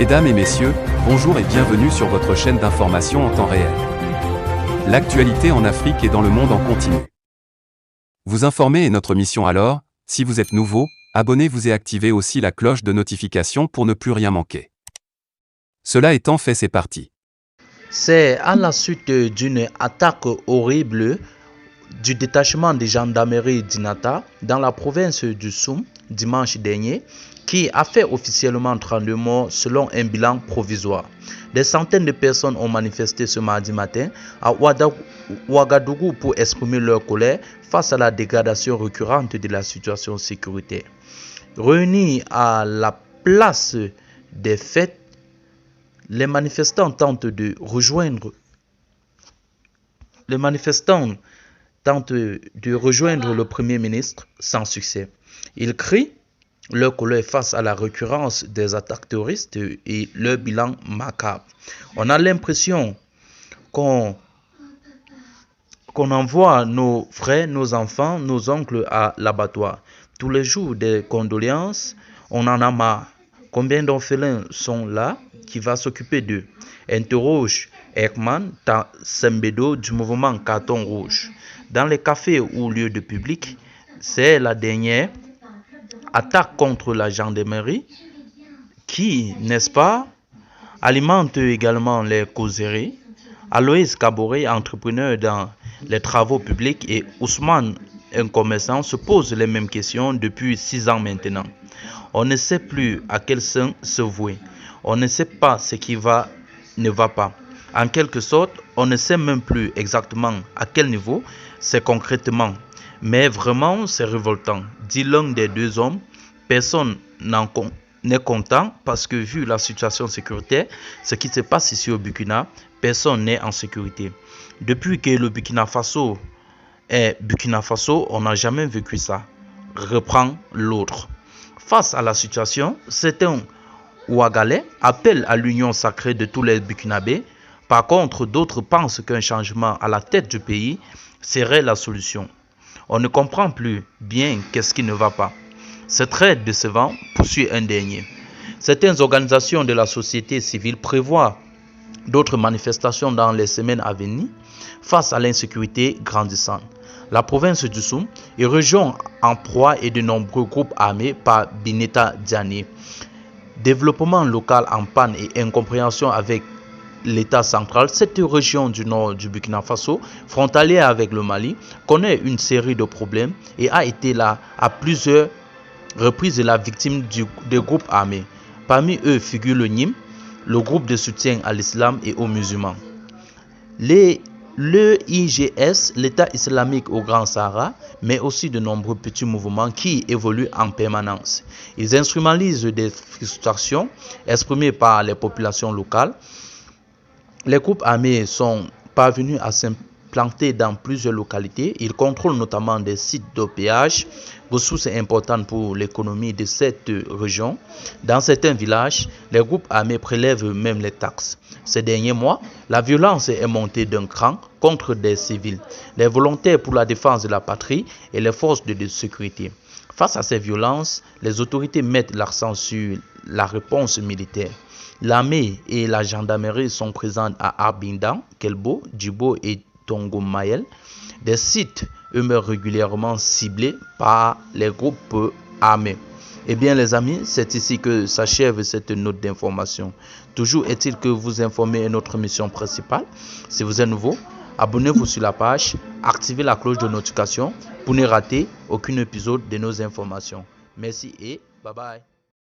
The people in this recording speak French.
Mesdames et messieurs, bonjour et bienvenue sur votre chaîne d'information en temps réel. L'actualité en Afrique et dans le monde en continu. Vous informer est notre mission alors, si vous êtes nouveau, abonnez-vous et activez aussi la cloche de notification pour ne plus rien manquer. Cela étant fait, c'est parti. C'est à la suite d'une attaque horrible du détachement de gendarmerie d'Inata dans la province du Soum dimanche dernier qui a fait officiellement 32 morts selon un bilan provisoire. Des centaines de personnes ont manifesté ce mardi matin à Ouagadougou pour exprimer leur colère face à la dégradation récurrente de la situation sécuritaire. Réunis à la place des fêtes, les manifestants tentent de rejoindre le Premier ministre sans succès. Ils crient leur colère face à la récurrence des attaques terroristes et leur bilan macabre. On a l'impression qu'on envoie nos frères, nos enfants, nos oncles à l'abattoir. Tous les jours des condoléances, on en a marre. Combien d'orphelins sont là? Qui va s'occuper d'eux? Interroge Ekman Sembedo du mouvement Carton Rouge. Dans les cafés ou lieux de public, c'est la dernière attaque contre la gendarmerie qui, n'est-ce pas, alimente également les causeries. Aloïs Kaboré, entrepreneur dans les travaux publics, et Ousmane, un commerçant, se posent les mêmes questions depuis 6 ans maintenant. On ne sait plus à quel sein se vouer. On ne sait pas ce qui ne va pas. En quelque sorte, on ne sait même plus exactement à quel niveau c'est concrètement. Mais vraiment, c'est révoltant. Dit l'un des deux hommes, personne n'est content parce que vu la situation sécuritaire, ce qui se passe ici au Burkina, personne n'est en sécurité. Depuis que le Burkina Faso est Burkina Faso, on n'a jamais vécu ça. Reprend l'autre. Face à la situation, certains Ouagalais appellent à l'union sacrée de tous les Burkinabés. Par contre, d'autres pensent qu'un changement à la tête du pays serait la solution. On ne comprend plus bien qu'est-ce qui ne va pas. C'est très décevant, poursuit un dernier. Certaines organisations de la société civile prévoient d'autres manifestations dans les semaines à venir face à l'insécurité grandissante. La province du Soum est région en proie et de nombreux groupes armés par Bineta Diané. Développement local en panne et incompréhension avec l'État central, cette région du nord du Burkina Faso, frontalière avec le Mali, connaît une série de problèmes et a été là à plusieurs reprises la victime des groupes armés. Parmi eux figure le NIM, le groupe de soutien à l'islam et aux musulmans. Le IGS, l'État islamique au Grand Sahara, mais aussi de nombreux petits mouvements qui évoluent en permanence. Ils instrumentalisent des frustrations exprimées par les populations locales. Les groupes armés sont parvenus à s'implanter dans plusieurs localités. Ils contrôlent notamment des sites de péage, ressources importantes pour l'économie de cette région. Dans certains villages, les groupes armés prélèvent même les taxes. Ces derniers mois, la violence est montée d'un cran contre des civils, les volontaires pour la défense de la patrie et les forces de sécurité. Face à ces violences, les autorités mettent l'accent sur la réponse militaire. L'armée et la gendarmerie sont présentes à Arbindan, Kelbo, Djibo et Tongomayel, des sites eux-mêmes régulièrement ciblés par les groupes armés. Eh bien les amis, c'est ici que s'achève cette note d'information. Toujours est-il que vous informez notre mission principale. Si vous êtes nouveau, abonnez-vous sur la page, activez la cloche de notification pour ne rater aucun épisode de nos informations. Merci et bye bye.